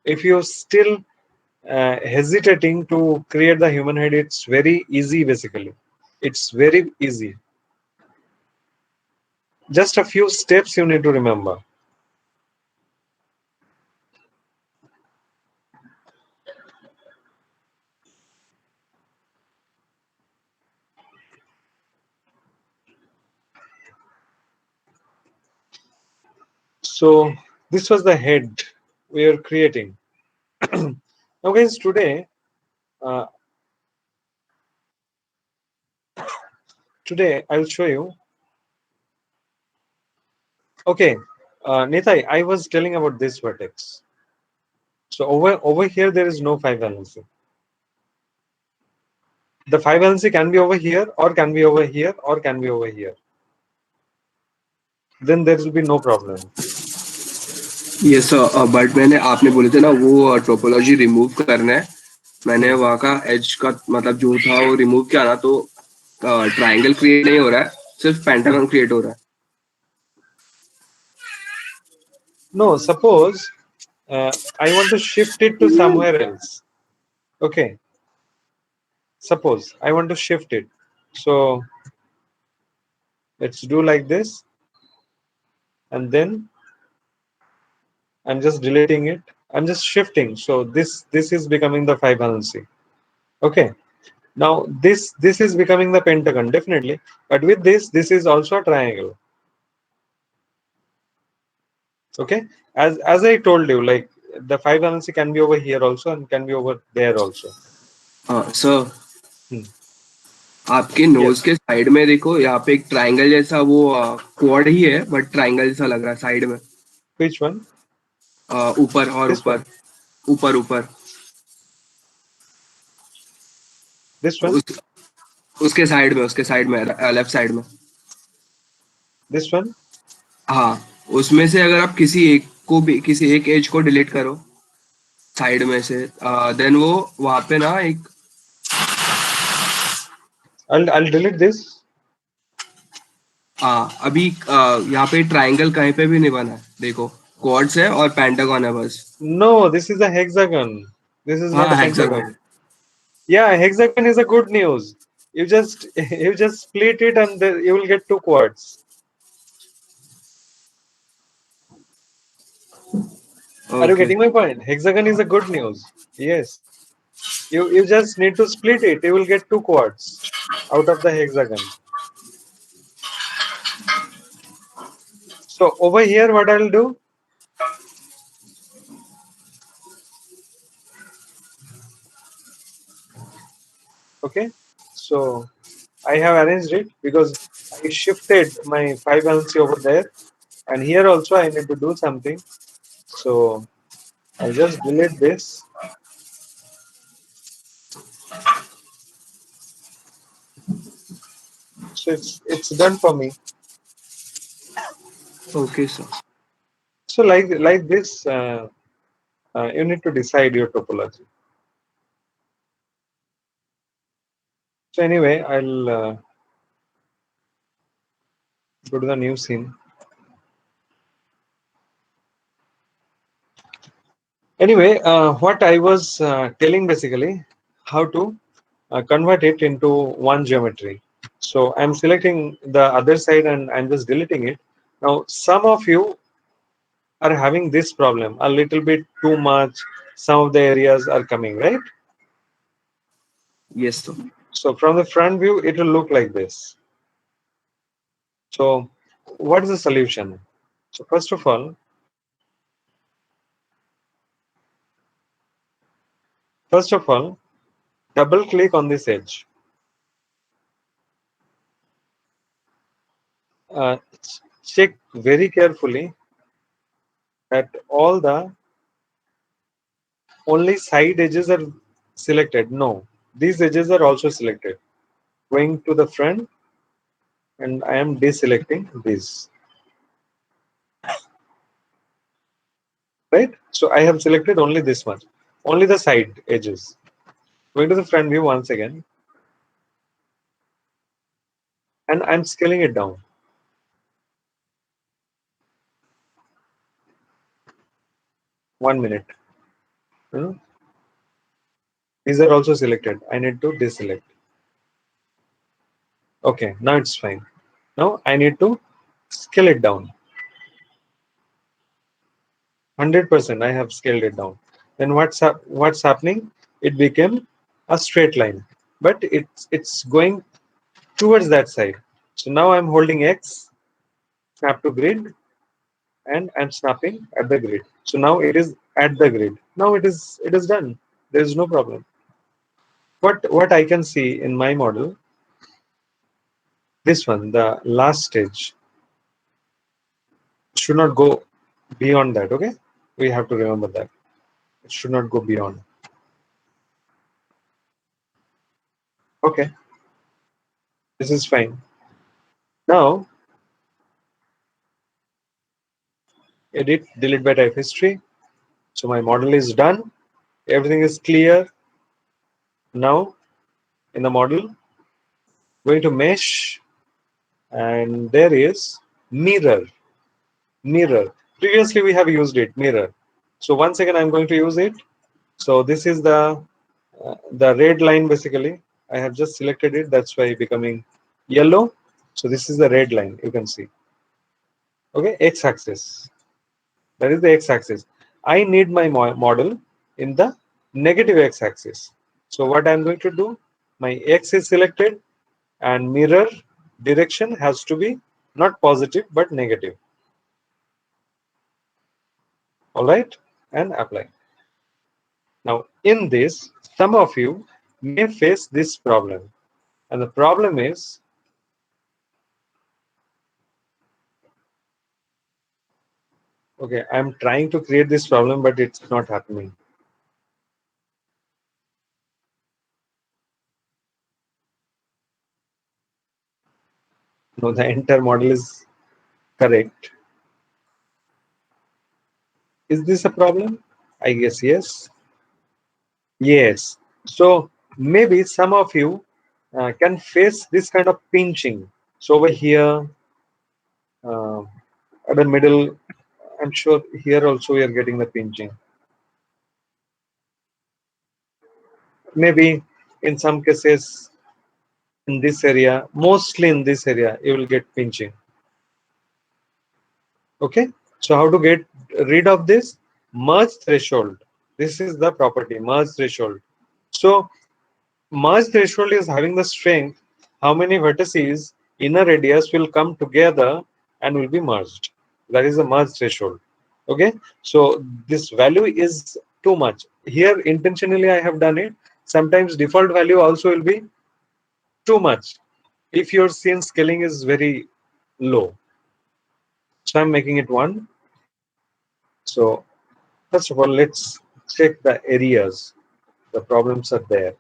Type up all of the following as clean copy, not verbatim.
If you're still hesitating to create the human head, it's very easy. Basically, it's very easy. Just a few steps you need to remember. So this was the head we are creating. Now guys, uh, today I'll show you. Okay, Nitai, I was telling about this vertex. So over here there is no 5 valency. The 5 valency can be over here, or can be over here, or can be over here. Then there will be no problem. ये sir but मैंने आपने बोले थे ना वो topology remove करना है. मैंने वहाँ का एज का मतलब जो था वो रिमूव किया ना, तो ट्रायंगल क्रिएट नहीं हो रहा है, सिर्फ पेंटागन क्रिएट हो रहा है. No, suppose I want to shift it to somewhere else. Okay, suppose I want to shift it. So let's do like this, and then I'm just deleting it. I'm just shifting. So this is becoming the 5 valency. Okay. Now this is becoming the pentagon, definitely. But with this is also a triangle. Okay. As I told you, like the 5 valency can be over here also and can be over there also. Sir Hmm. आपके knows Yes. के side में देखो, यहाँ पे एक triangle जैसा वो quad ही है, बट ट्रायंगल जैसा लग रहा है साइड में. Which one? ऊपर और This ऊपर, one. ऊपर ऊपर. This one. उस, उसके साइड में लेफ्ट साइड में. This one. हाँ, उसमें से अगर आप किसी एक एज को डिलीट करो साइड में से, देन वो वहां पे ना एक. I'll delete this. अभी यहाँ पे ट्रायंगल कहीं पे भी नहीं बना है, देखो. क्वाड्स है और पेंटागन है बस. No, this is a hexagon. This is not हाँ, a hexagon. pentagon. Yeah, hexagon is a good news. You just you just split it and you will get two quads. Are you okay. getting my point? Hexagon is a good news. Yes. You just need to split it. You will get two quads out of the hexagon. So over here, what I'll do? Okay. So I have arranged it because I shifted my 5 valency over there, and here also I need to do something. So I'll just delete this. So it's done for me. Okay sir. So like this, you need to decide your topology. So anyway, I'll go to the new scene. Anyway, what I was telling basically how to convert it into one geometry. So I'm selecting the other side and I'm just deleting it. Now some of you are having this problem a little bit too much. Some of the areas are coming, right? Yes sir. So from the front view, it will look like this. So what is the solution? So first of all, double click on this edge. Check very carefully that all the only side edges are selected. No, these edges are also selected. Going to the front, and I am deselecting this. Right? So I have selected only this one, only the side edges. Going to the front view once again, and I'm scaling it down. One minute. You know, these are also selected. I need to deselect. Okay, now it's fine. Now I need to scale it down. 100%. I have scaled it down. Then what's happening? It became a straight line, but it's going towards that side. So now I'm holding X, snap to grid, and I'm snapping at the grid. So now it is at the grid. Now it is done. There is no problem. But what I can see in my model, this one, the last stage, should not go beyond that. Okay, we have to remember that it should not go beyond. Okay, this is fine. Now edit, delete by type history. So my model is done. Everything is clear. Now in the model, going to mesh, and there is mirror. Mirror. Previously we have used it, mirror. So once again I'm going to use it. So this is the red line basically. I have just selected it. That's why becoming yellow. So this is the red line. You can see. Okay, x-axis. That is the x-axis. I need my model in the negative x-axis. So what I'm going to do, my x is selected and mirror direction has to be not positive but negative. All right, and apply. Now in this, some of you may face this problem, and the problem is, okay, I'm trying to create this problem but it's not happening. No, the entire model is correct. Is this a problem? I guess yes. Yes. So maybe some of you can face this kind of pinching. So over here, uh, at the middle, I'm sure here also we are getting the pinching. Maybe in some cases in this area, mostly in this area, you will get pinching. Okay. So how to get rid of this? Merge threshold. This is the property, merge threshold. So merge threshold is having the strength how many vertices in a radius will come together and will be merged. That is the merge threshold. Okay, so this value is too much. Here intentionally I have done it. Sometimes default value also will be too much if your scene scaling is very low. So I'm making it 1. So first of all, let's check the areas. The problems are there.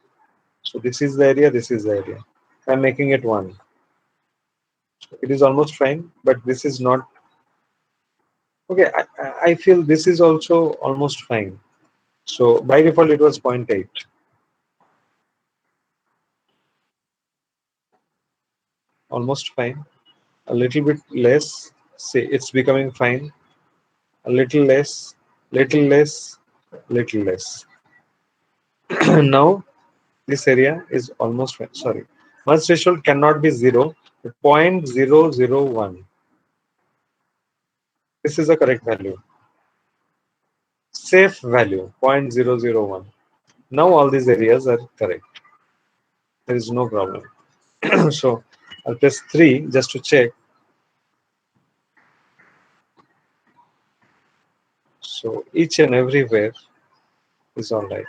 So this is the area, this is the area. I'm making it 1. It is almost fine, but this is not okay. I feel this is also almost fine. So by default it was 0.8, almost fine. A little bit less, say it's becoming fine. A little less, little less, little less. Now this area is almost fine. Sorry, merge threshold cannot be 0. 0.001. This is the correct value. Safe value 0.001. Now all these areas are correct. There is no problem. So I'll press 3 just to check. So each and everywhere is all right.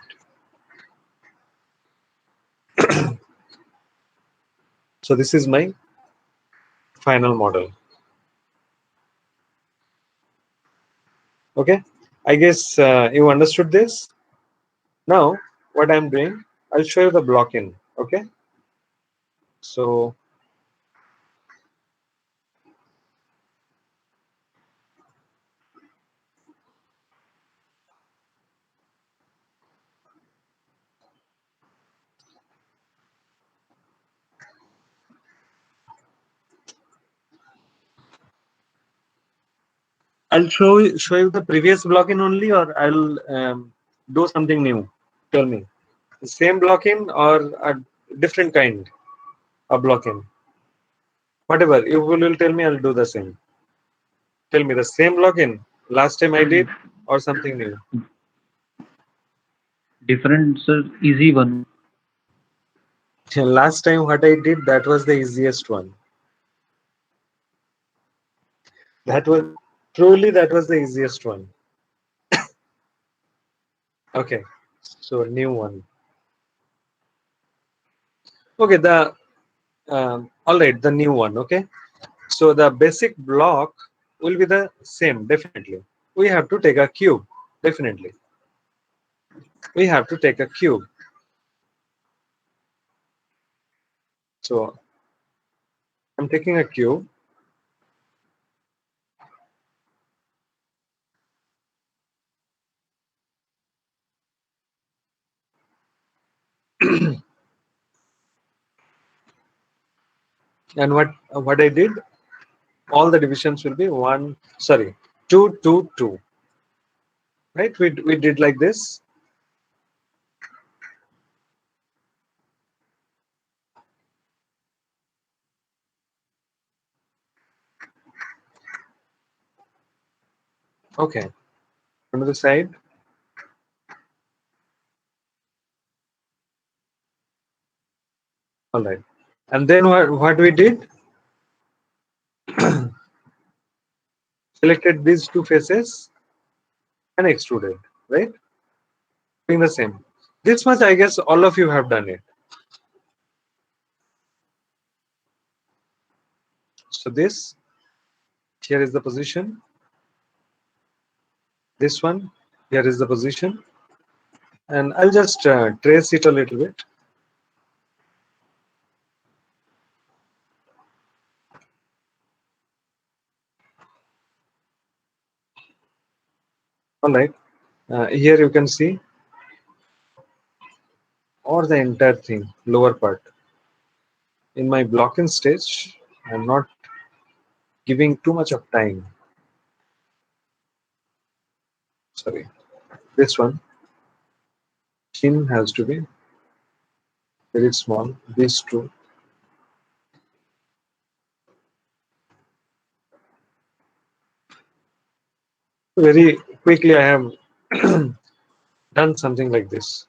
So this is my final model. Okay, I guess you understood this. Now what I'm doing, I'll show you the block in. Okay, so I'll show you the previous block in only, or I'll do something new. Tell me, the same block-in or a different kind of block-in? Whatever you will tell me, I'll do the same. Tell me the same block-in last time I did or something new. Different, sir. Easy one. Last time what I did, that was the easiest one. That was truly that was the easiest one. Okay, so new one. Okay, the all right, the new one. Okay, so the basic block will be the same. Definitely, we have to take a cube. Definitely, we have to take a cube. So I'm taking a cube. And what I did, all the divisions will be one. Sorry, two, two, two. Right? We did like this. Okay. On the side. All right. And then what we did, selected these two faces and extruded, right? Doing the same. This much, I guess, all of you have done it. So this here is the position. This one here is the position, and I'll just trace it a little bit. All right. Here you can see or the entire thing, lower part. In my blocking stage, I'm not giving too much of time. Sorry, this one chin has to be very small. These two. Very quickly, I have done something like this,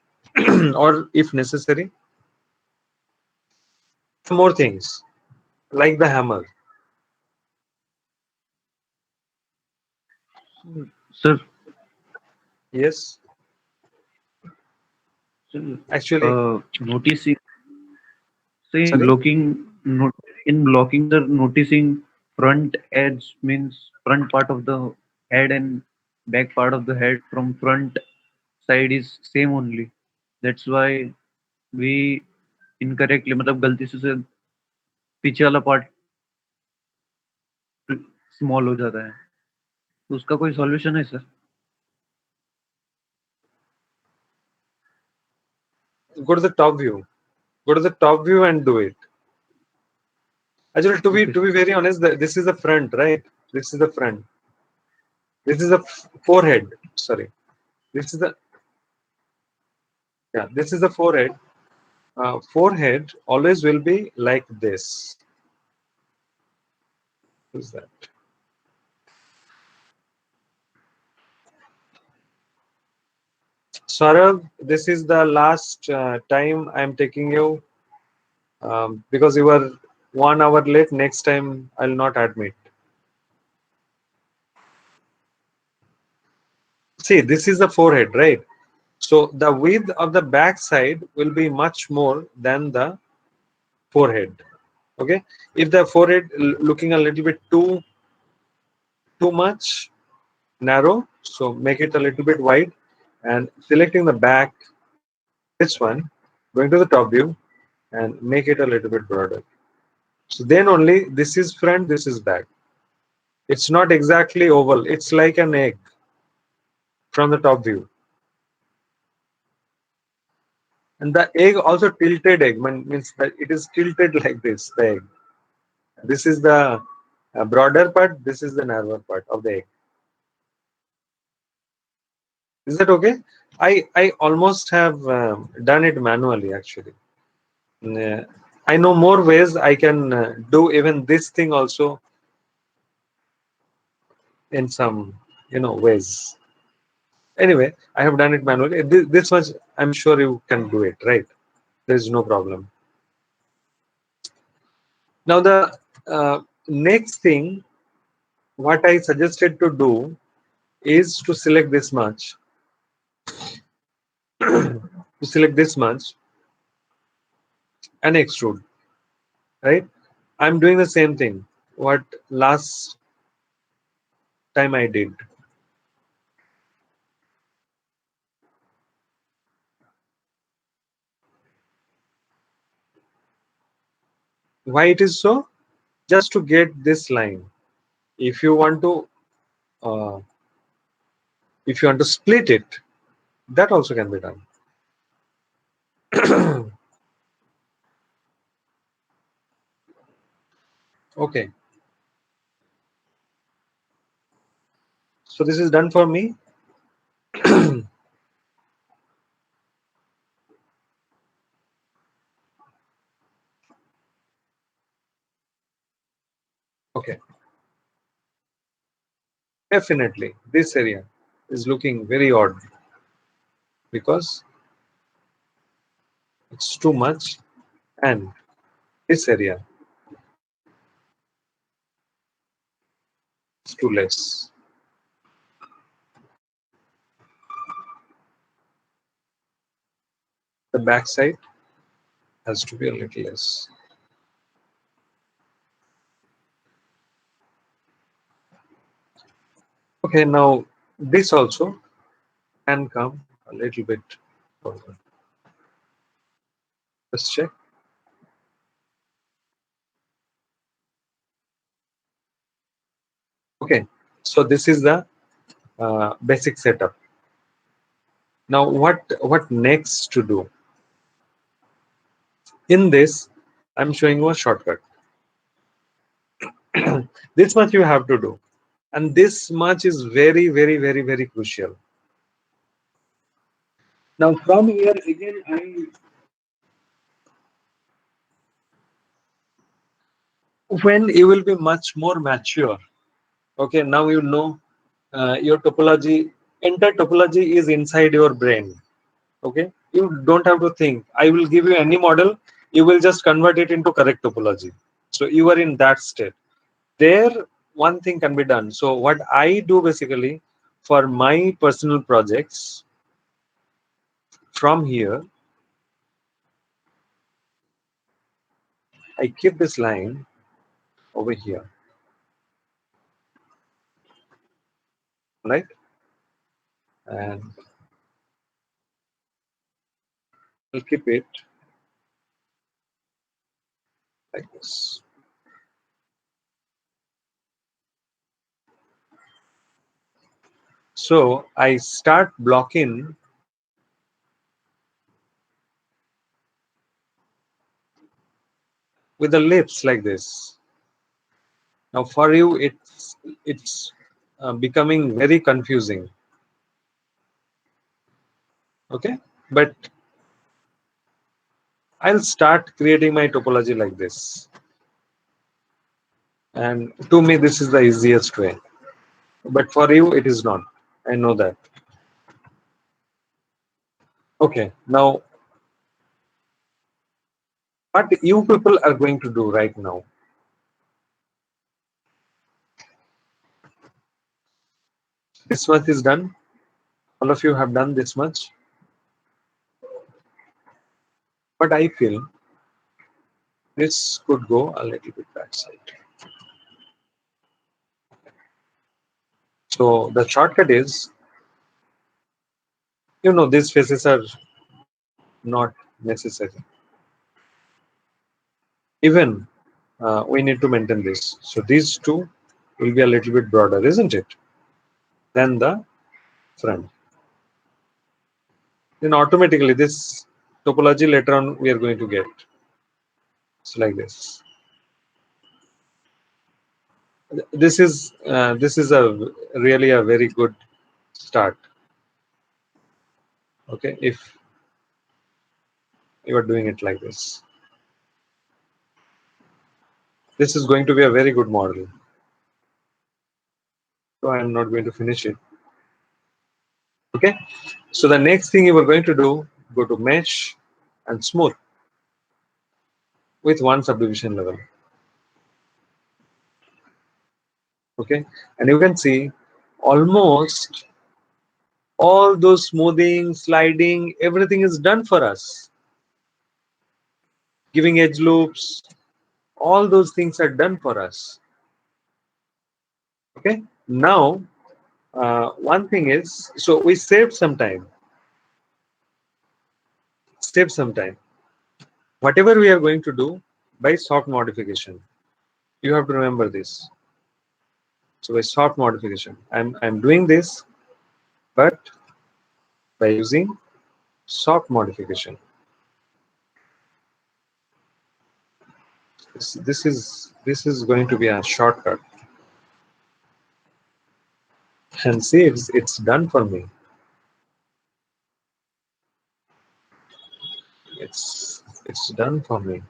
or if necessary, more things like the hammer. Sir, Yes, sir, actually, noticing, say sorry. in blocking, sir, noticing front edge means front part of the head and back part of the head from front side is same only. That's why we incorrectly मतलब गलती से पीछे वाला part small हो जाता है तो उसका कोई सॉल्यूशन है sir Go to the top view. Go to the top view and do it. Actually, okay to be very honest, this is the front, right? This is the front. This is the forehead. Sorry, this is the yeah. This is the forehead. Forehead always will be like this. Who's that? Saurav, this is the last time I'm taking you because you were 1 hour late. Next time I'll not admit. See, this is the forehead, right? So the width of the back side will be much more than the forehead. Okay, if the forehead looking a little bit too much narrow, so make it a little bit wide, and selecting the back, this one, going to the top view and make it a little bit broader. So then only this is front, this is back. It's not exactly oval, it's like an egg from the top view. And the egg also tilted egg means that it is tilted like this, the egg. This is the broader part, this is the narrower part of the egg. Is that okay? I almost have done it manually actually. Uh, I know more ways I can do even this thing also in some ways. Anyway, I have done it manually. This much I'm sure you can do it, right? There is no problem. Now the next thing what I suggested to do is to select this much, to select this much and extrude, right? I'm doing the same thing what last time I did. Why it is so? Just to get this line. If you want to uh, split it, that also can be done. Okay, so this is done for me. Okay, definitely this area is looking very odd because it's too much, and this area is too less. The back side has to be a little less. Okay, now this also can come a little bit forward. Let's check. Okay, so this is the basic setup. Now what next to do? In this, I'm showing you a shortcut. This much you have to do, and this much is very, very, very, very crucial. Now from here again, when you will be much more mature, okay, now you know your topology, entire topology is inside your brain. Okay, you don't have to think. I will give you any model, you will just convert it into correct topology. So you are in that state. There one thing can be done. So what I do basically for my personal projects, from here I keep this line over here, right? And I'll keep it like this. So I start blocking with the lips like this. Now for you it's becoming very confusing. Okay, but I'll start creating my topology like this, and to me this is the easiest way, but for you it is not. I know that. Okay, now what you people are going to do right now, this much is done. All of you have done this much, but I feel this could go a little bit backside. So the shortcut is, these faces are not necessary. Even we need to maintain this. So these two will be a little bit broader, isn't it, than the front. Then automatically this topology later on we are going to get. It's like this. This is a really a very good start. Okay, if you are doing it like this, this is going to be a very good model. So I am not going to finish it. Okay, so the next thing you are going to do, go to mesh and smooth with one subdivision level. Okay, and you can see almost all those smoothing, sliding, everything is done for us. Giving edge loops, all those things are done for us. Okay, now one thing is, so we saved some time. Save some time. Whatever we are going to do by soft modification, you have to remember this. So by soft modification, I'm doing this, but by using soft modification. This is going to be a shortcut. And see, it's done for me. It's done for me.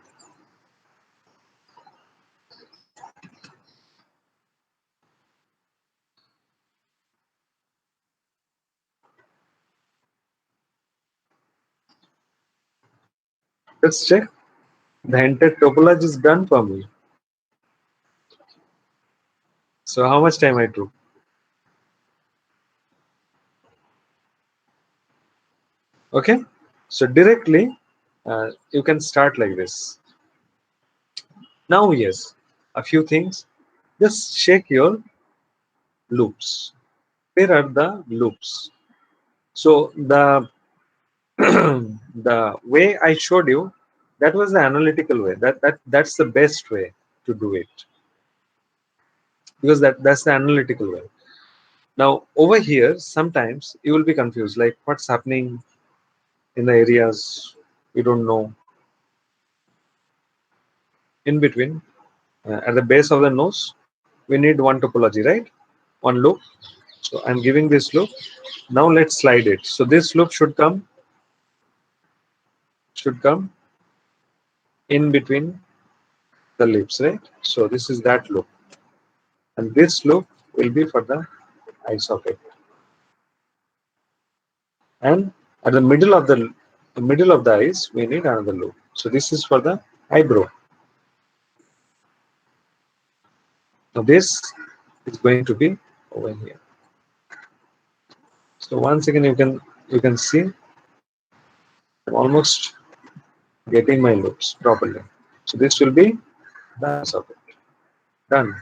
Let's check. The entire topology is done for me. So how much time I took? Okay. So directly, you can start like this. Now, yes, a few things. Just check your loops. Where are the loops? So the the way I showed you, that was the analytical way. That's the best way to do it, because that's the analytical way. Now over here, sometimes you will be confused, like what's happening in the areas we don't know. In between, at the base of the nose, we need one topology, right? One loop. So I'm giving this loop. Now let's slide it. So this loop should come in between the lips, right? So this is that loop, and this loop will be for the eye socket. And at the middle of the eyes, we need another loop. So this is for the eyebrow. Now this is going to be over here. So once again, you can see I'm almost getting my loops properly. So this will be the eye socket. Done.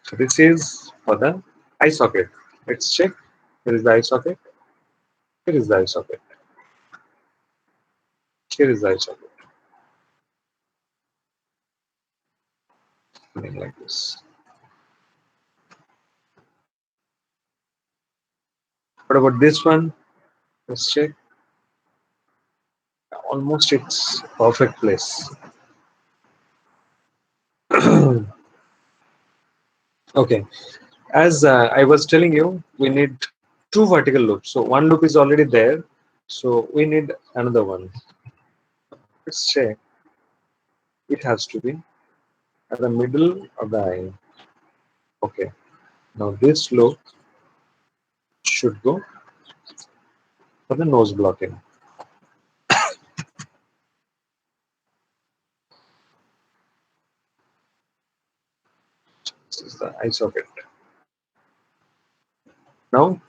So this is for the eye socket. Let's check. Here is the eye socket. Here is the eye socket. Here is the eye socket. Something like this. What about this one? Let's check. Almost it's perfect place. Okay. As I was telling you, we need two vertical loops. So one loop is already there. So we need another one. Let's check. It has to be at the middle of the eye. Okay. Now this loop should go for the nose blocking. This is the eye socket. Now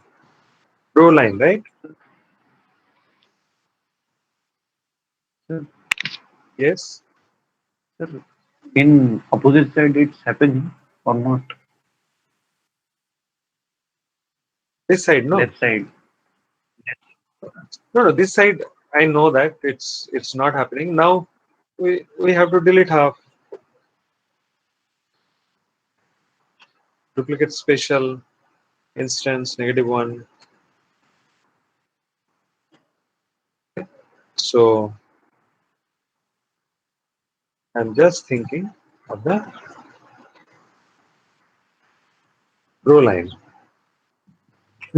draw line, right? Sir, Yes. sir, in opposite side it's happening or not? This side, no. Left side. No, no. This side, I know that it's not happening. Now we have to delete half. Duplicate special instance -1. So I'm just thinking of the Row line.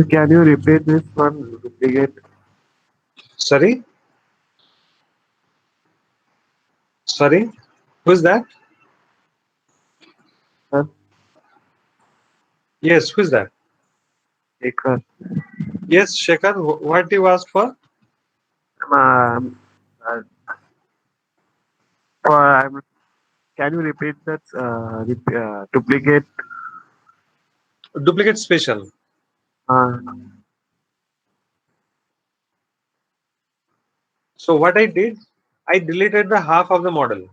Can you repeat this one? Duplicate. Sorry? Sorry? Who's that? Sir, Yes, who's that? Shekhar. Yes, Shekhar, what you asked for? Um, uh, can you repeat that? Duplicate. Duplicate special. Uh, So what I did, I deleted the half of the model.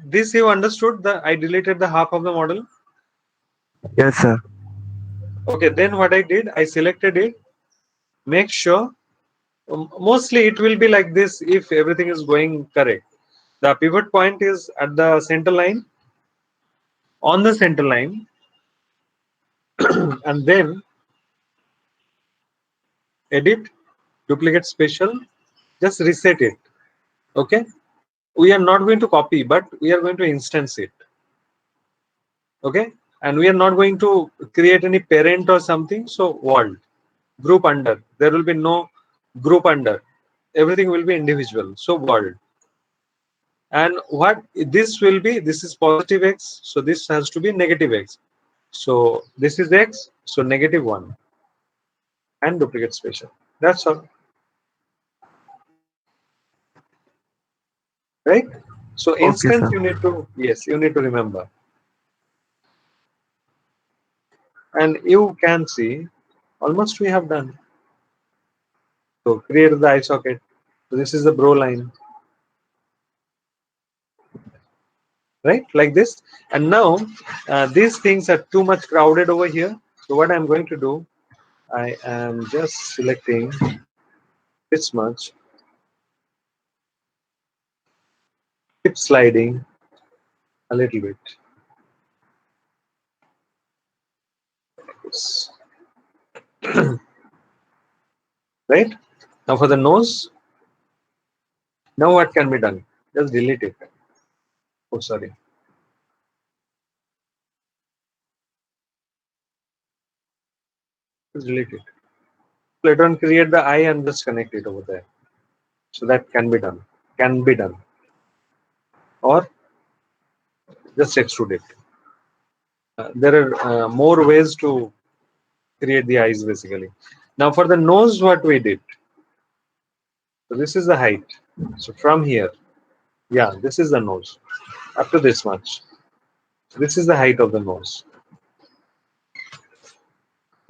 This you understood, the I deleted the half of the model. yes, sir. Okay, then what I did, I selected it. Make sure, mostly it will be like this if everything is going correct. The pivot point is at the center line, on the center line, and then edit, duplicate special, just reset it. Okay, we are not going to copy, but we are going to instance it. Okay, and we are not going to create any parent or something. So world, group under, there will be no group under, everything will be individual. So world, and what this will be, this is positive x, so this has to be negative x. So this is x, so -1, and duplicate special. That's all. Right? So Okay, instance sir. you need to, yes, you need to remember. And you can see almost we have done. So create the eye socket. So this is the bro line, right? Like this. And now these things are too much crowded over here. So what I'm going to do, I am just selecting this much, keep sliding a little bit. Yes. Right? Now for the nose, now what can be done? Just delete it. Oh, sorry. Just delete it. Later on, create the eye and just connect it over there. So that can be done. Can be done. Or just extrude it. There are more ways to create the eyes basically. Now for the nose, what we did. So this is the height. So from here, yeah, this is the nose. Up to this much. So this is the height of the nose.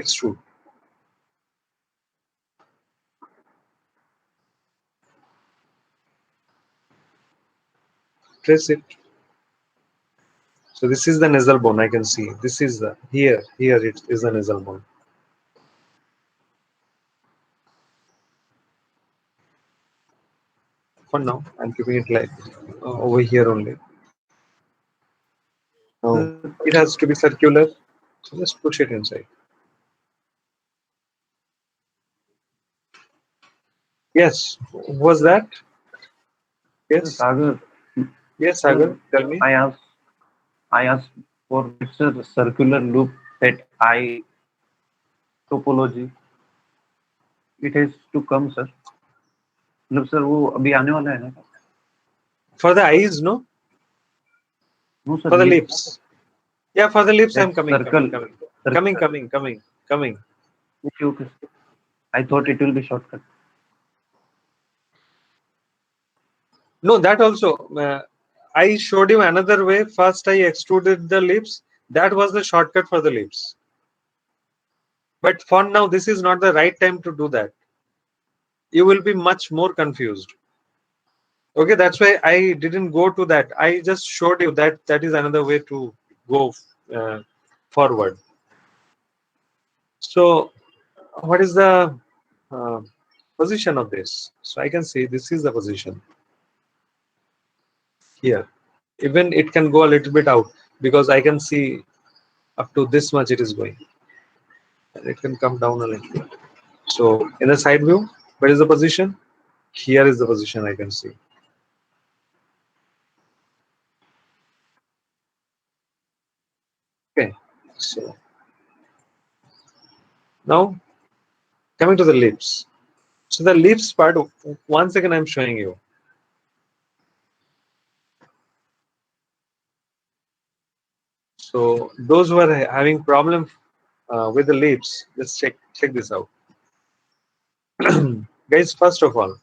Extrude. Trace it. So this is the nasal bone. I can see. This is the here. Here it is the nasal bone. For now, I'm keeping it like over here only. Now it has to be circular. So just push it inside. Yes. Was that? Yes. Sagar, Yes, sir, Sagar. Tell me. I asked for it's a circular loop that I topology. It has to come, sir. मतलब sir वो अभी आने वाला है ना? For the eyes, no? No, sir. For the lips. lips. Yeah, for the lips, I'm That coming. circle. Coming. Okay, okay. I thought it will be shortcut. No, that also. I showed you another way. First, I extruded the lips. That was the shortcut for the lips. But for now, this is not the right time to do that. You will be much more confused. Okay, that's why I didn't go to that. I just showed you that that is another way to go forward. So, what is the uh, position of this? So I can say this is the position here. Even it can go a little bit out because I can see up to this much it is going. And it can come down a little bit. So in the side view, where is the position? Here is the position I can see. So now coming to the lips. So the lips part, once again I'm showing you. So those who are having problem with the lips, let's check this out. Guys, first of all,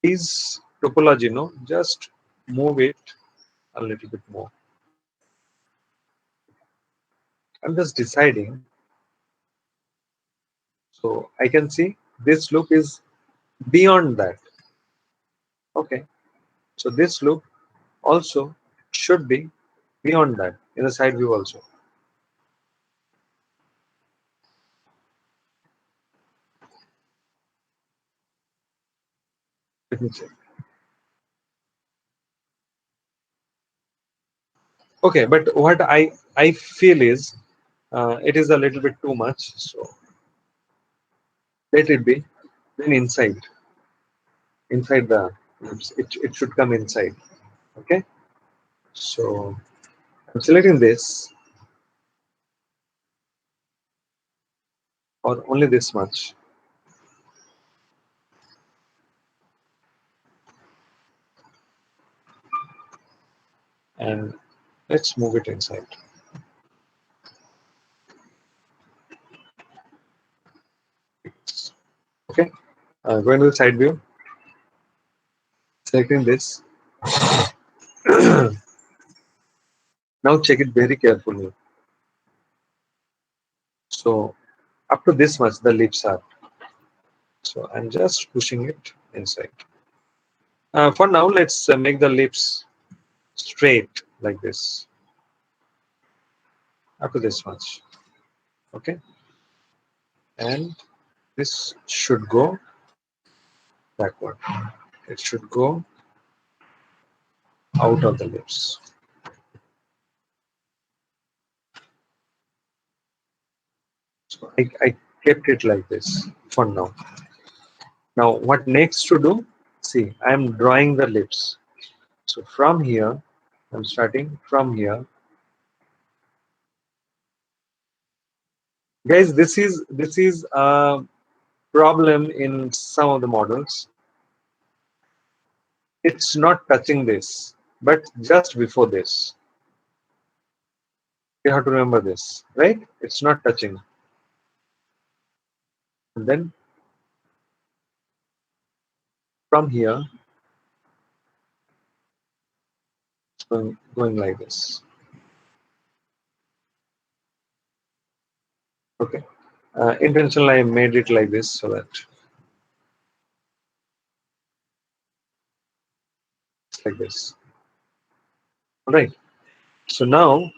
is topology, no? Just move it a little bit more. I'm just deciding. So I can see this loop is beyond that. Okay. So this loop also should be beyond that in the side view also. Let me check. Okay, but what I feel is it is a little bit too much. So let it be. Then inside the lips, it should come inside. Okay. So I'm selecting this or only this much. And let's move it inside. Okay, going to the side view, selecting this. Now check it very carefully. So up to this much the lips are. So I'm just pushing it inside. For now, let's make the lips straight like this. Up to this much. Okay, and this should go backward. It should go out of the lips. So I kept it like this for now. Now what next to do? See, I am drawing the lips. So from here, I'm starting from here. Guys, this is a problem in some of the models. It's not touching this, but just before this. You have to remember this, right? It's not touching. And then from here, it's going like this. Okay. Intentionally, I made it like this so that it's like this. All right. So now,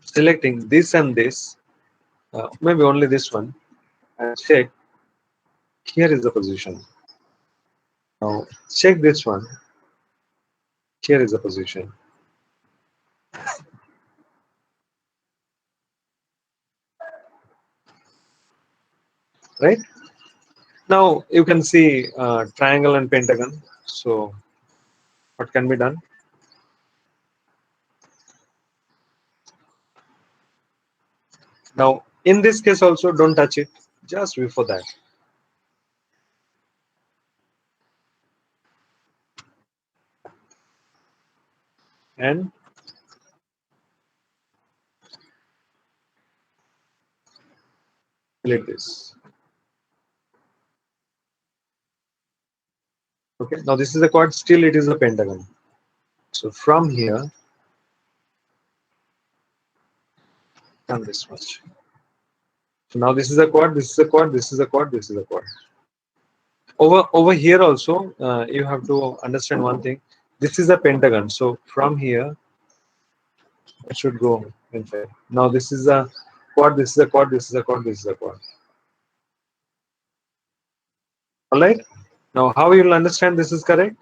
selecting this and this, maybe only this one, and check. Here is the position. Now check this one. Here is the position. Right? Now you can see triangle and pentagon. So what can be done? Now in this case also don't touch it. Just before that. And select this. Okay. Now this is a quad. Still it is a pentagon. So from here, done this much. So now this is a quad. This is a quad. This is a quad. This is a quad. Over here also, you have to understand one thing. This is a pentagon. So from here, it should go inside. Now this is a quad. This is a quad. This is a quad. This is a quad. All right. Now how you will understand this is correct?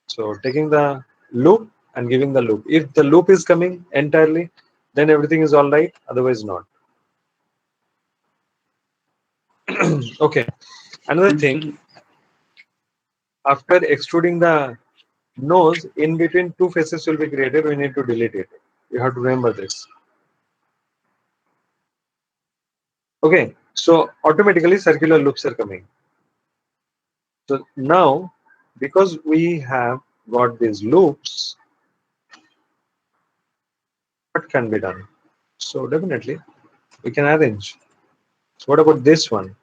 So taking the loop and giving the loop. If the loop is coming entirely, then everything is all right. Otherwise, not. Okay. Another thing. after extruding the nose, in between two faces will be created. We need to delete it. You have to remember this. Okay, so automatically circular loops are coming. So now, because we have got these loops, what can be done? So definitely we can arrange. So what about this one,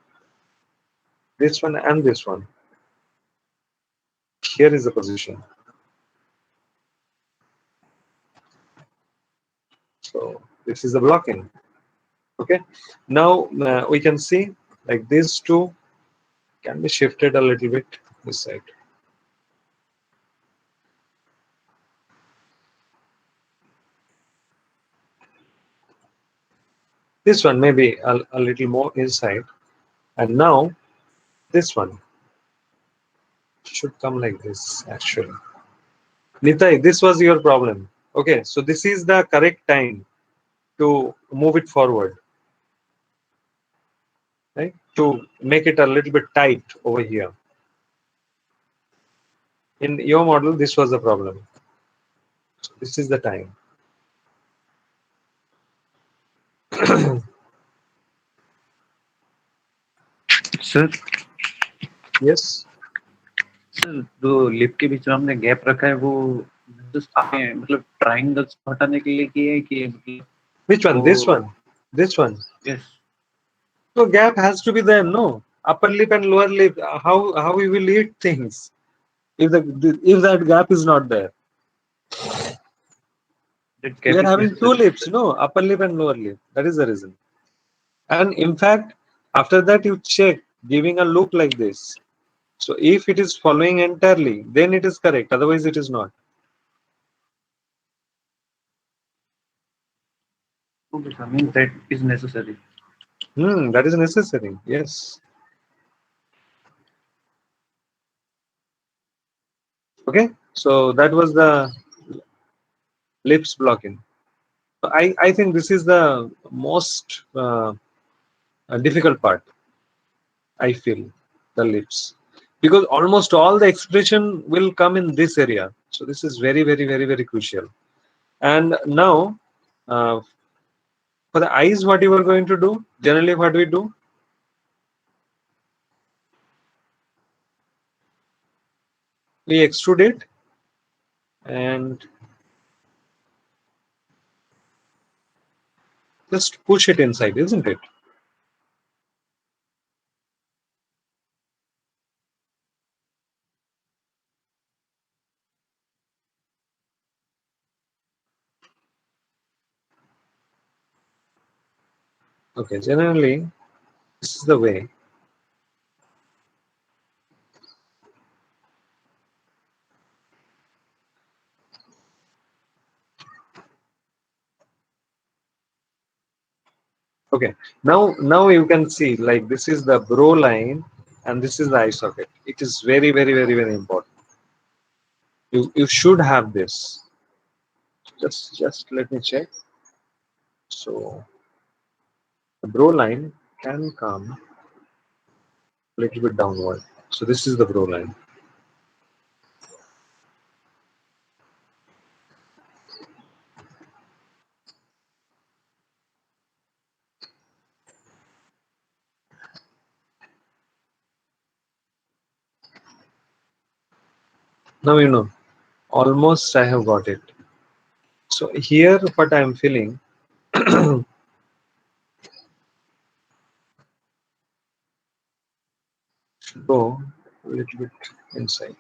and this one? Here is the position. So this is the blocking. Okay, now we can see like these two can be shifted a little bit this side. This one may be a little more inside, and now this one should come like this actually. Nitai, this was your problem. Okay, so this is the correct time to move it forward, right? To make it a little bit tight over here. In your model, this was the problem. So this is the time. Sir Yes. Sir जो lip के बीच में हमने gap रखा है वो just हमें मतलब triangles हटाने के लिए किया है कि मतलब Which one? This वो one. This one. yes So gap has to be there, no? Upper lip and lower lip. How we will eat things if that gap is not there? that We gap are is having two necessary. lips, no? Upper lip and lower lip. That is the reason. And in fact, after that you check giving a look like this. So if it is following entirely, then it is correct. Otherwise, it is not. Okay, sir, means that is necessary. That is necessary. Yes. Okay. So that was the lips blocking. I think this is the most difficult part. I feel the lips, because almost all the expression will come in this area. So this is very, very, very, very crucial. And now, for the eyes, what you are going to do? Generally, what we do? We extrude it and just push it inside, isn't it? Okay, generally, this is the way. Okay, now you can see like this is the brow line and this is the eye socket. It is very, very, very, very important. You should have this. Just let me check. So the brow line can come a little bit downward. So this is the brow line. Now you know. Almost I have got it. So here what I am feeling should go a little bit inside.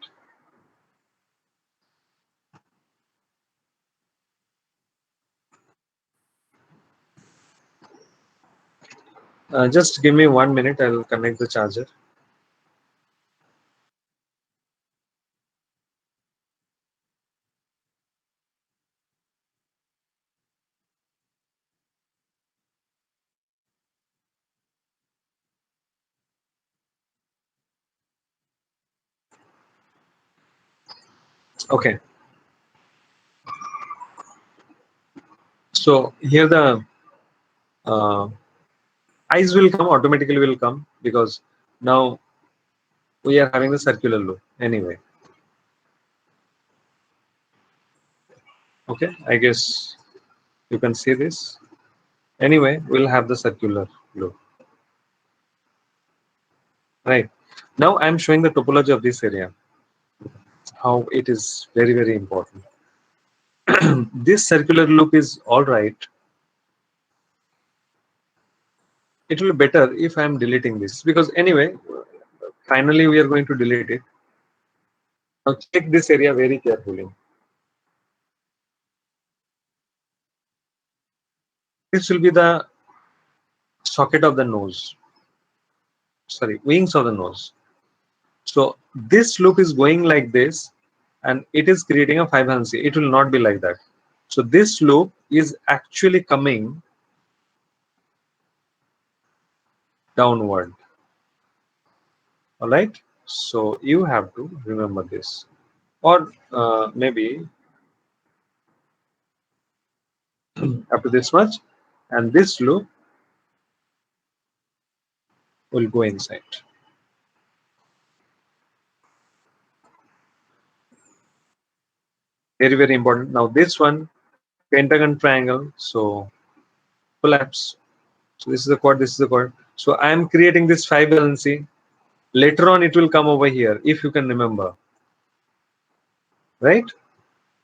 Just give me 1 minute. I will connect the charger. Okay. So here the uh, eyes will come automatically, will come because now we are having the circular loop anyway. Okay, I guess you can see this. Anyway, we'll have the circular loop. Right. Now I'm showing the topology of this area, how it is very, very important. This circular loop is all right. It will be better if I'm deleting this, because anyway, finally we are going to delete it. Now check this area very carefully. This will be the socket of the nose, sorry, wings of the nose. So this loop is going like this, and it is creating a 5 valency. It will not be like that. So this loop is actually coming downward. All right. So you have to remember this, or maybe up to this much, and this loop will go inside. Very, very important. Now this one, pentagon triangle, so collapse. So this is the chord, this is the chord. So I am creating this 5 valency. Later on it will come over here, if you can remember. Right?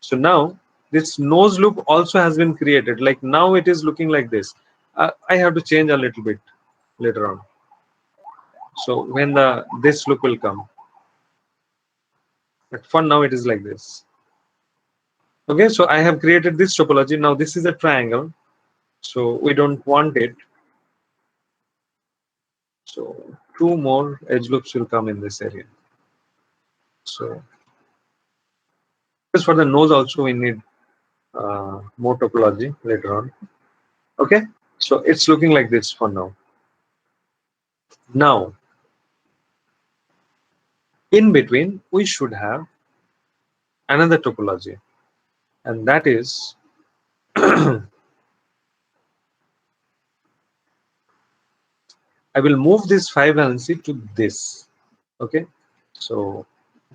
So now this nose loop also has been created. Like now it is looking like this. I have to change a little bit later on. So when this loop will come. But for now it is like this. Okay, so I have created this topology. Now this is a triangle. So we don't want it. So 2 more edge loops will come in this area. So just for the nose also we need more topology later on. Okay, so it's looking like this for now. Now in between we should have another topology, and that is I will move this 5 valency to this. Okay, so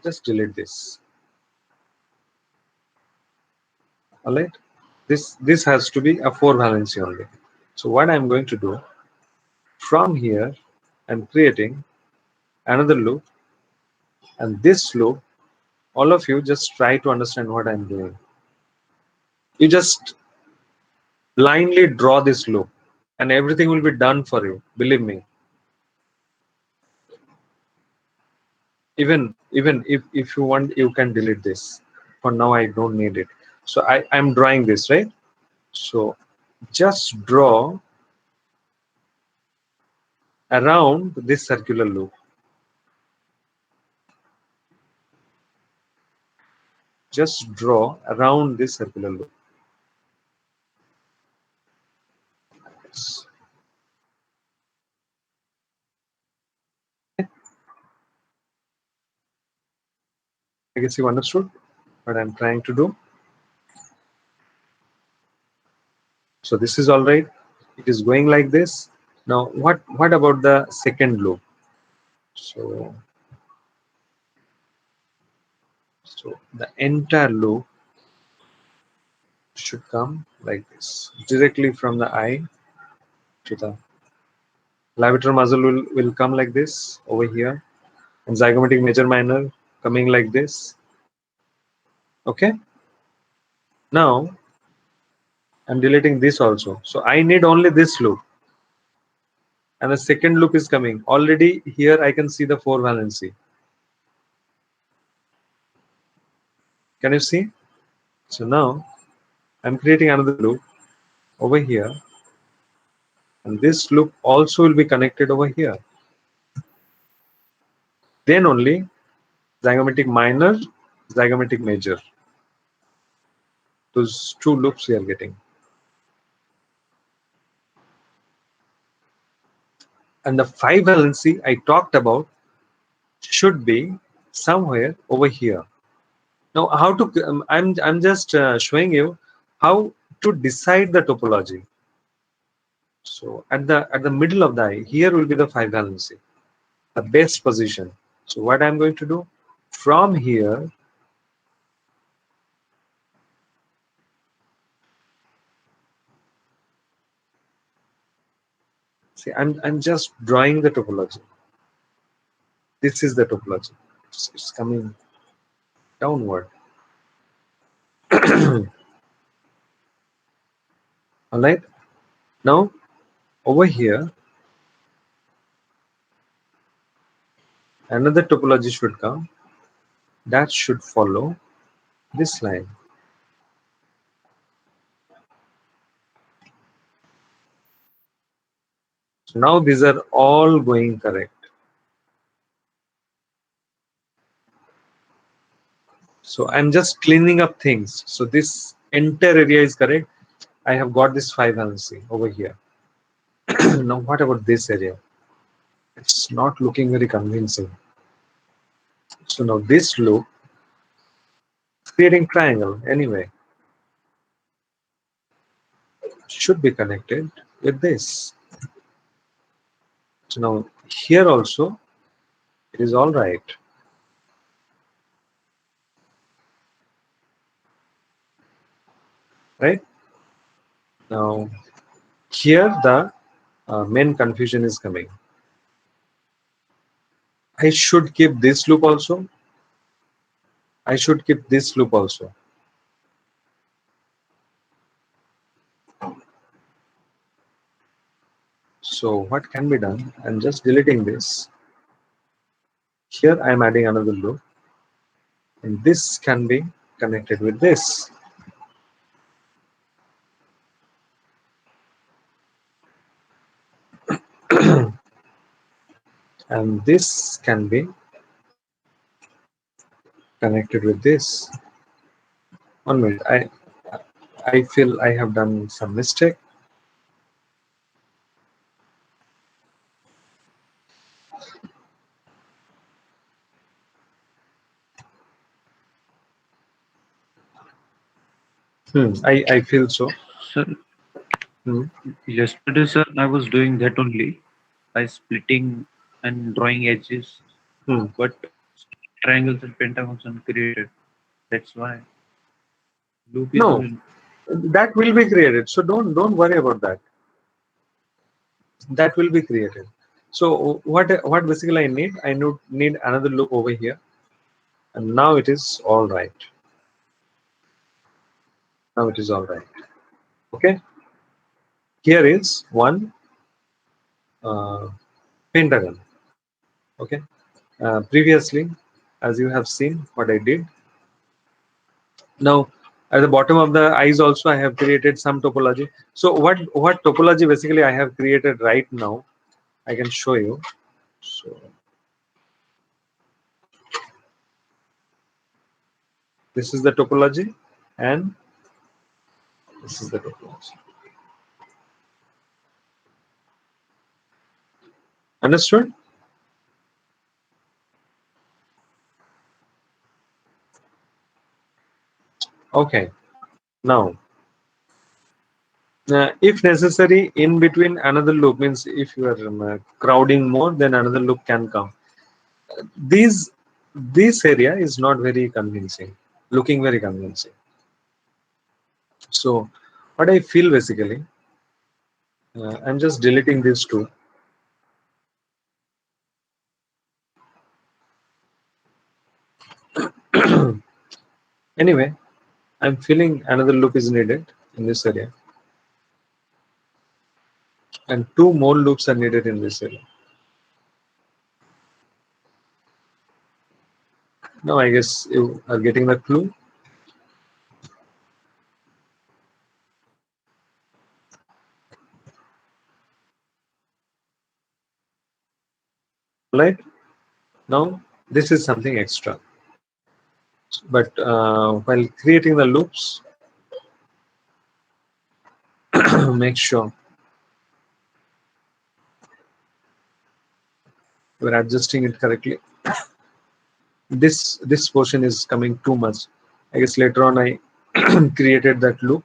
just delete this. All right, this has to be a 4 valency only. So what I'm going to do from here, I'm creating another loop, and this loop, all of you just try to understand what I'm doing. You just blindly draw this loop and everything will be done for you, believe me. Even if you want, you can delete this. For now I don't need it. So I'm drawing this, right? So just draw around this circular loop. Just draw around this circular loop. I guess you understood what I'm trying to do. So this is all right. It is going like this. Now what about the second loop? So the entire loop should come like this, directly from the eye to the levator muscle will come like this over here, and zygomatic major minor coming like this. Okay, now I'm deleting this also, so I need only this loop, and the second loop is coming already. Here I can see the 4 valency. Can you see? So now I'm creating another loop over here, and this loop also will be connected over here. Then only zygomatic minor, zygomatic major. Those 2 loops we are getting. And the 5 valency I talked about should be somewhere over here. Now, how to? I'm just showing you how to decide the topology. So at the middle of the eye, here will be the 5 valency, the best position. So what I'm going to do from here, see, I'm just drawing the topology. This is the topology. It's coming downward. All right. Now over here, another topology should come. That should follow this line. So now these are all going correct. So I'm just cleaning up things. So this entire area is correct. I have got this 5 LC over here. Now what about this area? It's not looking very convincing. So now this loop creating triangle anyway should be connected with this. So now here also it is all right. Right? Now here the main confusion is coming. I should keep this loop also. I should keep this loop also. So what can be done? I'm just deleting this. Here I'm adding another loop, and this can be connected with this. And this can be connected with this. 1 minute. I feel I have done some mistake. I feel so. Sir, Hmm. yesterday, sir, I was doing that only by splitting and drawing edges, Hmm. but triangles and pentagons uncreated. That's why loop is No, that will be created. So don't worry about that. That will be created. So what basically I need? I need another loop over here, and now it is all right. Now it is all right. Okay. Here is one pentagon. Okay. Previously, as you have seen, what I did. Now, at the bottom of the eyes also, I have created some topology. So what topology basically I have created right now, I can show you. So this is the topology, and this is the topology. Understood? Okay. Now, if necessary, in between another loop means if you are crowding more, then another loop can come. These this area is not very convincing, looking very convincing. So, what I feel basically, I'm just deleting these two. Anyway, I'm feeling another loop is needed in this area, and two more loops are needed in this area. Now, I guess you are getting the clue. Right? Now, this is something extra. But while creating the loops, make sure we're adjusting it correctly. This portion is coming too much. I guess later on I created that loop.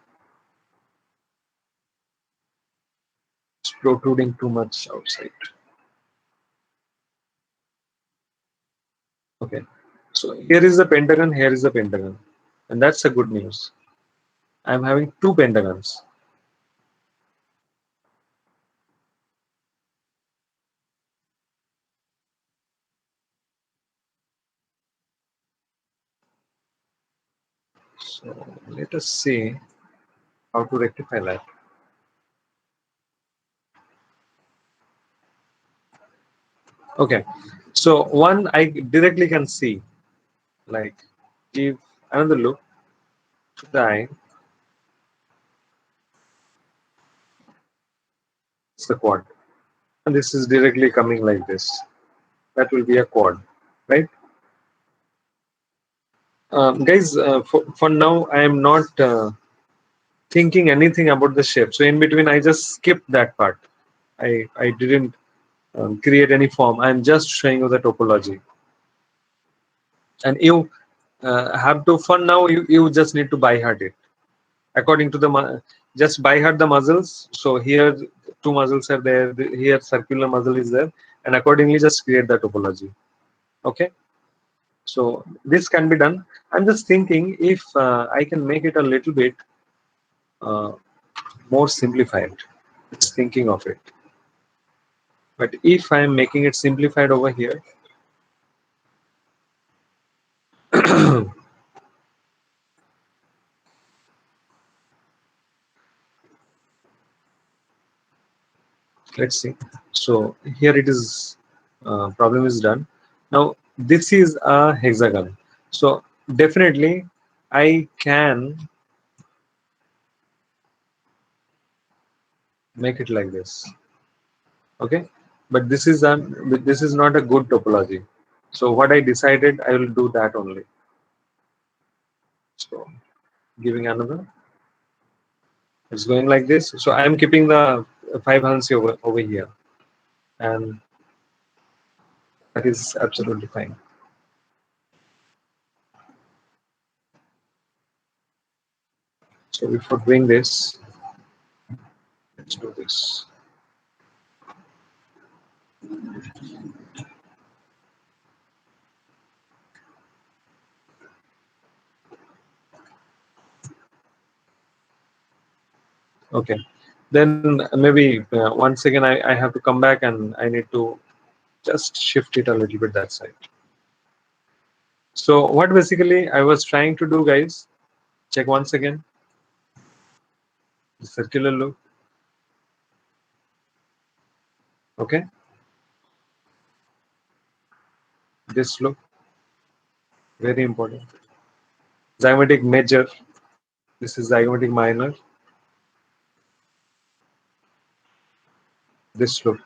It's protruding too much outside. Okay, so here is the pentagon, here is the pentagon, and that's a good news. I'm having two pentagons. So let us see how to rectify that. Okay, so one I directly can see, like give another look to the eye, it's the quad, and this is directly coming like this. That will be a quad, right? Guys, for now, I am not thinking anything about the shape. So in between, I just skipped that part. I didn't create any form. I'm just showing you the topology. And you have to, for now, you just need to by heart it. According to the, just by heart the muscles. So here, two muscles are there. Here, circular muscle is there. And accordingly, just create the topology. Okay. So this can be done. I'm just thinking if I can make it a little bit more simplified. Just thinking of it. But if I'm making it simplified over here, let's see. So here it is, problem is done. Now this is a hexagon. So definitely I can make it like this. Okay, but this is not a good topology. So what I decided, I will do that only. So giving another, it's going like this. So I am keeping the 5 Hansi over here, and that is absolutely fine. So before doing this, let's do this. Okay, then maybe once again I have to come back and I need to just shift it a little bit that side. So what basically I was trying to do, guys, check once again the circular loop. Okay, this loop, very important. Zygomatic major, this is zygomatic minor. This loop.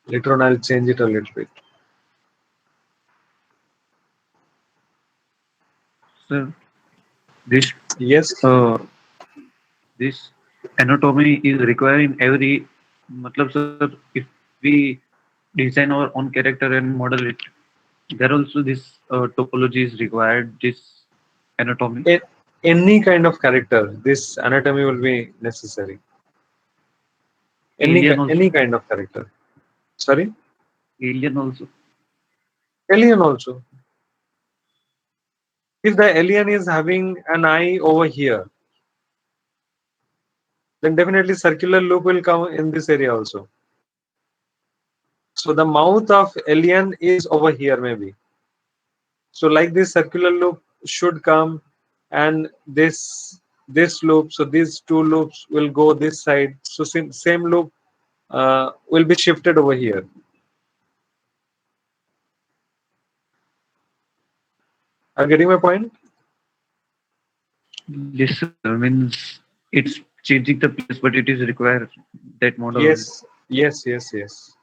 Later on I'll change it a little bit. Sir, this Yes. this anatomy is required in every. Matlab, sir, if we design our own character and model it, there also this topology is required. This anatomy. Any kind of character, this anatomy will be necessary. Alien also. Any kind of character. Sorry? Alien also. Alien also. If the alien is having an eye over here, then definitely circular loop will come in this area also. So the mouth of alien is over here maybe. So like this circular loop should come, and this loop, so these two loops will go this side. So same loop will be shifted over here. Are you getting my point? This means it's changing the place, but it is required that model. Yes, yes, yes, yes.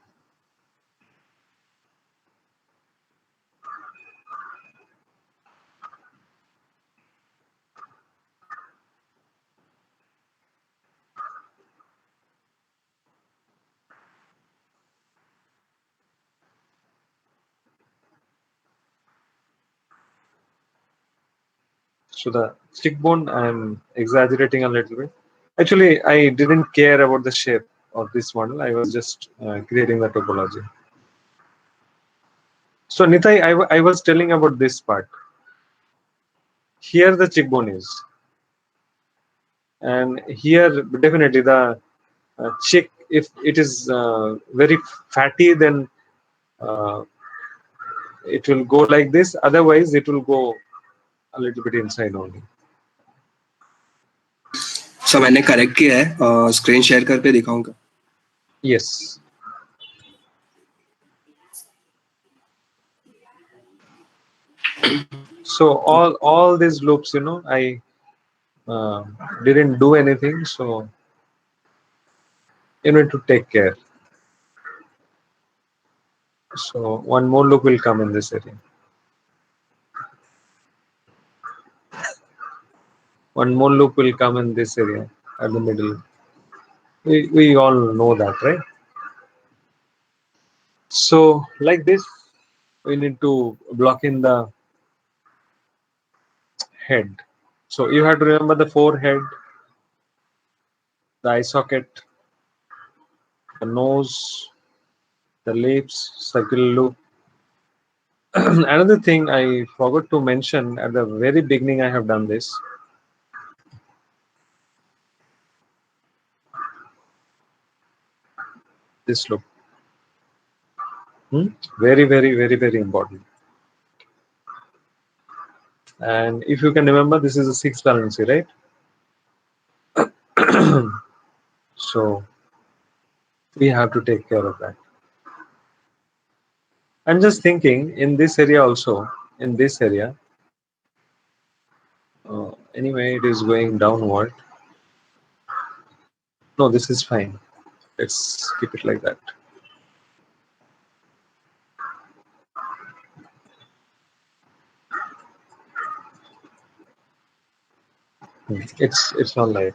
So the cheekbone, I'm exaggerating a little bit. Actually, I didn't care about the shape of this model. I was just creating the topology. So Nitai, I was telling about this part. Here the cheekbone is, and here definitely the cheek. If it is very fatty, then uh, it will go like this. Otherwise, it will go a little bit inside only. Sir मैंने correct किया है, screen share करके दिखाऊंगा. Yes. So all these loops, I didn't do anything. So you need to take care. So one more loop will come in this area. One more loop will come in this area at the middle. We all know that, right? So like this, we need to block in the head. So you have to remember the forehead, the eye socket, the nose, the lips, circular loop. Another thing I forgot to mention at the very beginning, I have done this. This loop. Very, very, very, very important. And if you can remember, this is a sixth valency, right? So we have to take care of that. I'm just thinking in this area also, in this area, anyway, it is going downward. No, this is fine. Let's keep it like that. It's all right.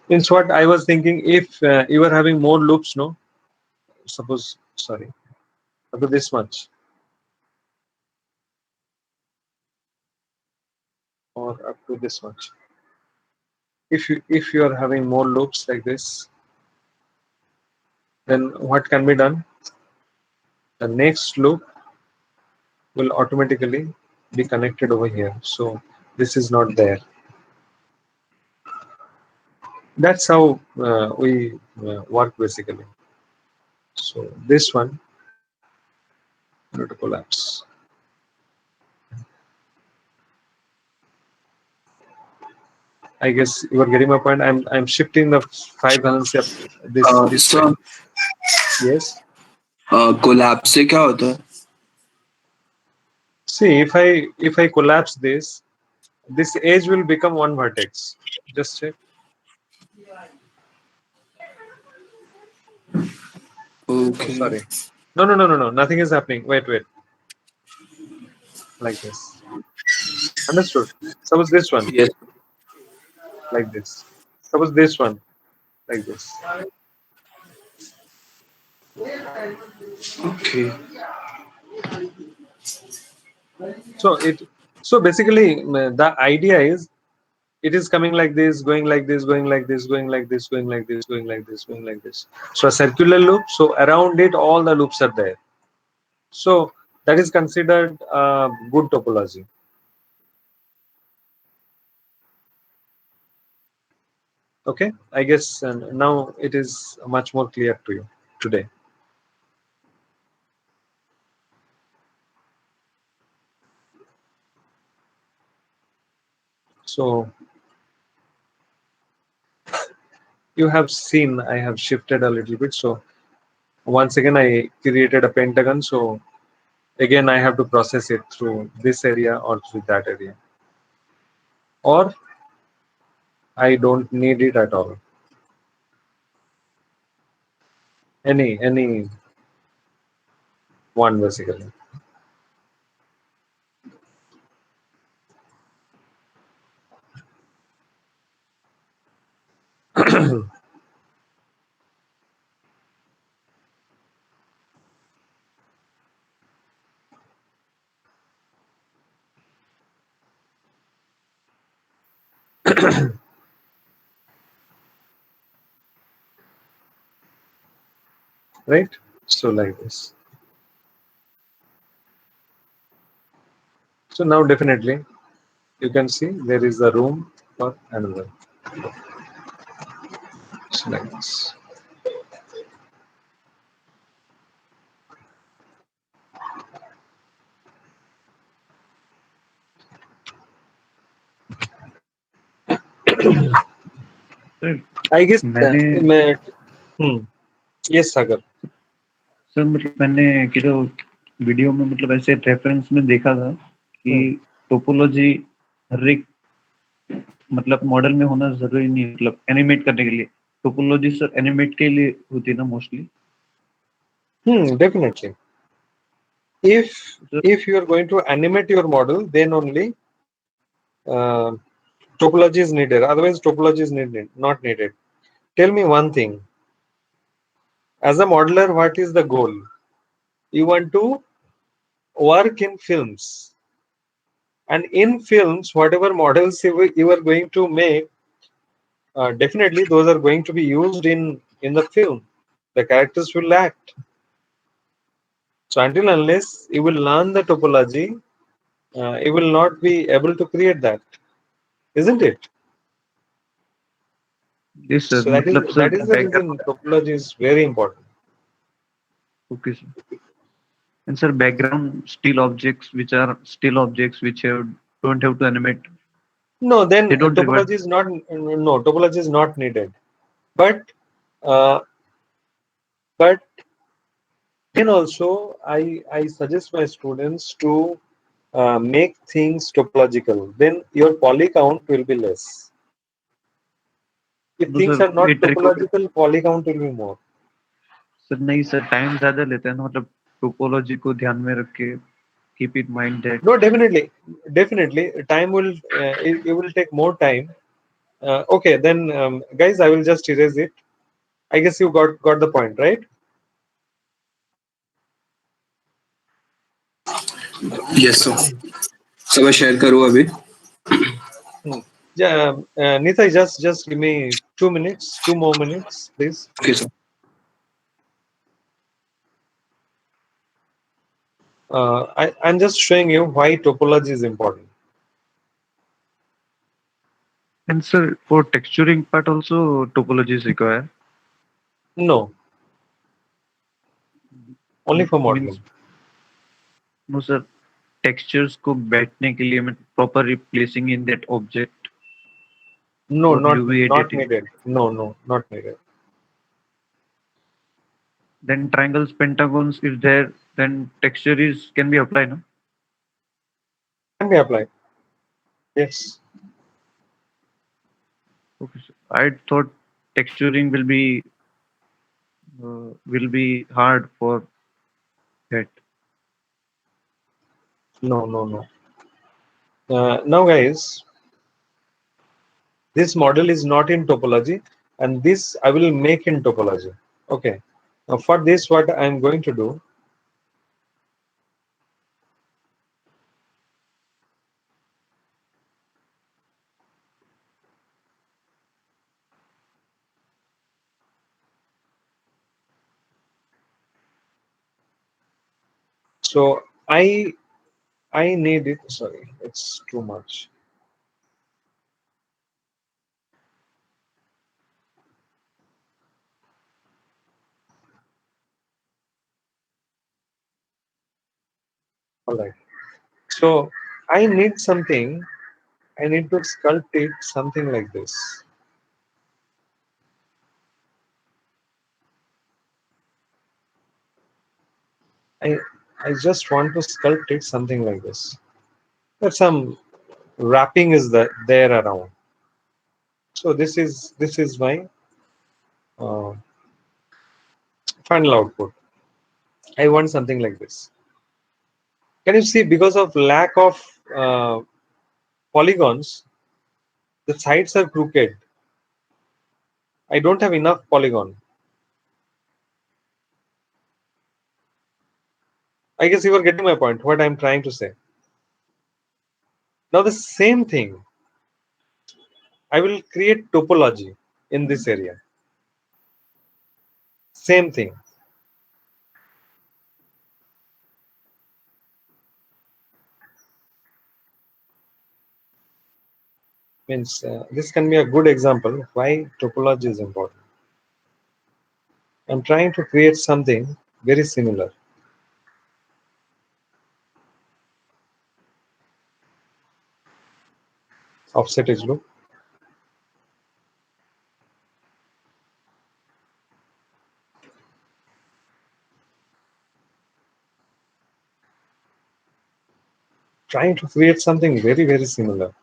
Means what I was thinking, if you are having more loops, no, suppose, sorry, up to this much, or up to this much. If you are having more loops like this, then what can be done? The next loop will automatically be connected over here. So this is not there. That's how we work basically. So this one, not to collapse. I guess you are getting my point. I'm shifting the 5 balance up this way. Sir Yes. Collapse से क्या होता है? See, if I collapse this edge will become one vertex. Just check. Oh, Okay. sorry. No. Nothing is happening. Wait. Like this. Understood? Suppose this one. Yes. Like this. Suppose this one. Like this. Okay. So basically the idea is it is coming like this, going like this, going like this, going like this, going like this, going like this, going like this. So a circular loop. So around it, all the loops are there. So that is considered good topology. Okay, I guess now it is much more clear to you today. So you have seen I have shifted a little bit. So once again I created a pentagon. So again I have to process it through this area or through that area, or I don't need it at all. Any one basically. Right? So like this. So now definitely you can see there is a room for another. So like this. Sir I guess मैंने yes, Sagar. Sir मतलब मैंने किधर video में मतलब ऐसे reference में देखा था कि टोपोलॉजी हर एक मतलब मॉडल में होना जरूरी नहीं है, मतलब एनिमेट करने के लिए टोपोलॉजी सर एनिमेट के लिए होती है ना mostly. Definitely. If you are going to animate your model, then only uh, topology is needed. Otherwise, topology is not needed. Tell me one thing. As a modeler, what is the goal? You want to work in films, and in films, whatever models you are going to make, definitely those are going to be used in the film. The characters will act. So until unless you will learn the topology, you will not be able to create that, isn't it? Yes sir, So that is मतलब sir that is the reason background. topology is very important. Okay sir. And sir, background still objects which are still objects which don't have to animate. No, then They don't require. topology is not, no, topology is not needed. But uh, but then also I suggest my students to make things topological. Then your poly count will be less. If No things sir, are not it requires. topological, poly count will be more. Sir नहीं sir, time ज्यादा लेते हैं ना, मतलब topology को ध्यान में रख के keep in mind that. No, definitely, time will it will take more time. Okay, then guys, I will just erase it. I guess you got the point, right? Yes sir. सब मैं share करूँ अभी. Yeah, Nita, just give me 2 minutes, 2 more minutes, please. Okay sir. I'm just showing you why topology is important. And sir, for texturing part also topology is required. No, only for Means modeling. no sir, textures को बैठने के लिए proper placing in that object No, or not UV not editing. needed. No, not needed. Then triangles, pentagons, if there, then texture is can be applied, no? Can be applied. Yes. Okay, sir. I thought texturing will be hard for that. No. Now, guys, this model is not in topology, and this I will make in topology. Okay. Now, for this, what I'm going to do? So I need it. Sorry, it's too much. All right. So I need something. I need to sculpt it something like this. I I just want to sculpt it something like this. But some wrapping is there around. So this is my uh, final output. I want something like this. Can you see, because of lack of uh, polygons, the sides are crooked. I don't have enough polygon. I guess you are getting my point, what I'm trying to say. Now the same thing, I will create topology in this area. Same thing. Means this can be a good example of why topology is important. I'm trying to create something very similar. Offset edge loop. Trying to create something very, very similar.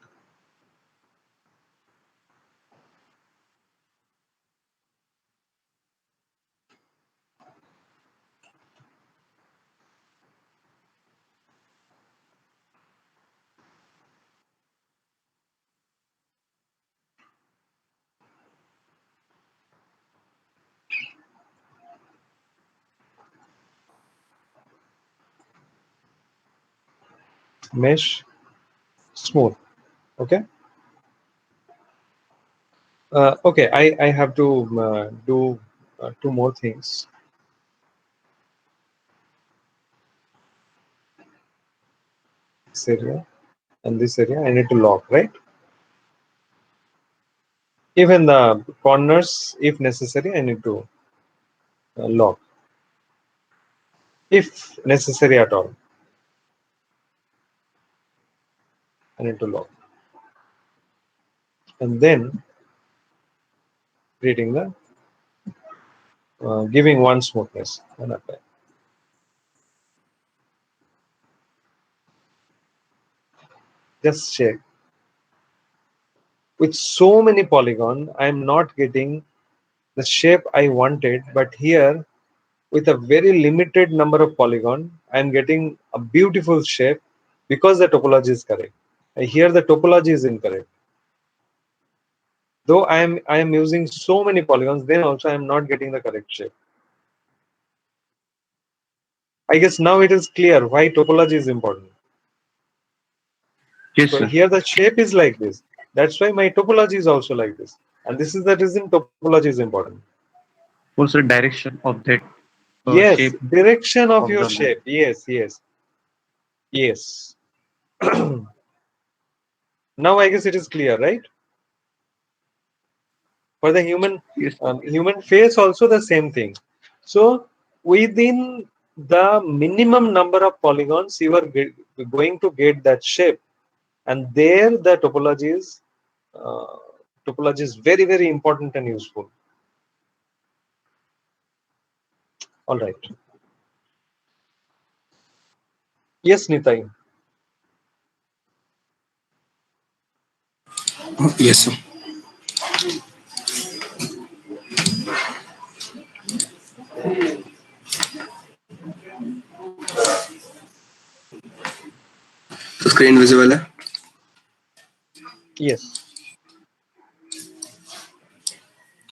Mesh, smooth. Okay. Okay, I have to do two more things. This area and this area I need to lock, right? Even the corners, if necessary, I need to lock, if necessary at all. I need to lock, and then creating the giving one smoothness and apply. Just check. With so many polygon, I am not getting the shape I wanted, but here with a very limited number of polygon, I am getting a beautiful shape because the topology is correct. Here the topology is incorrect. Though I am using so many polygons, then also I am not getting the correct shape. I guess now it is clear why topology is important. Yes, So sir. here the shape is like this. That's why my topology is also like this. And this is the reason topology is important. Also, direction of that Yes, shape direction of of your the shape. Yes, yes, yes. Now I guess it is clear, right? For the yes, human face also the same thing. So within the minimum number of polygons, you are going to get that shape, and there the uh, topology is very, very important and useful. All right. Yes, Nitai. Yes, sir. तो screen visible है. Yes.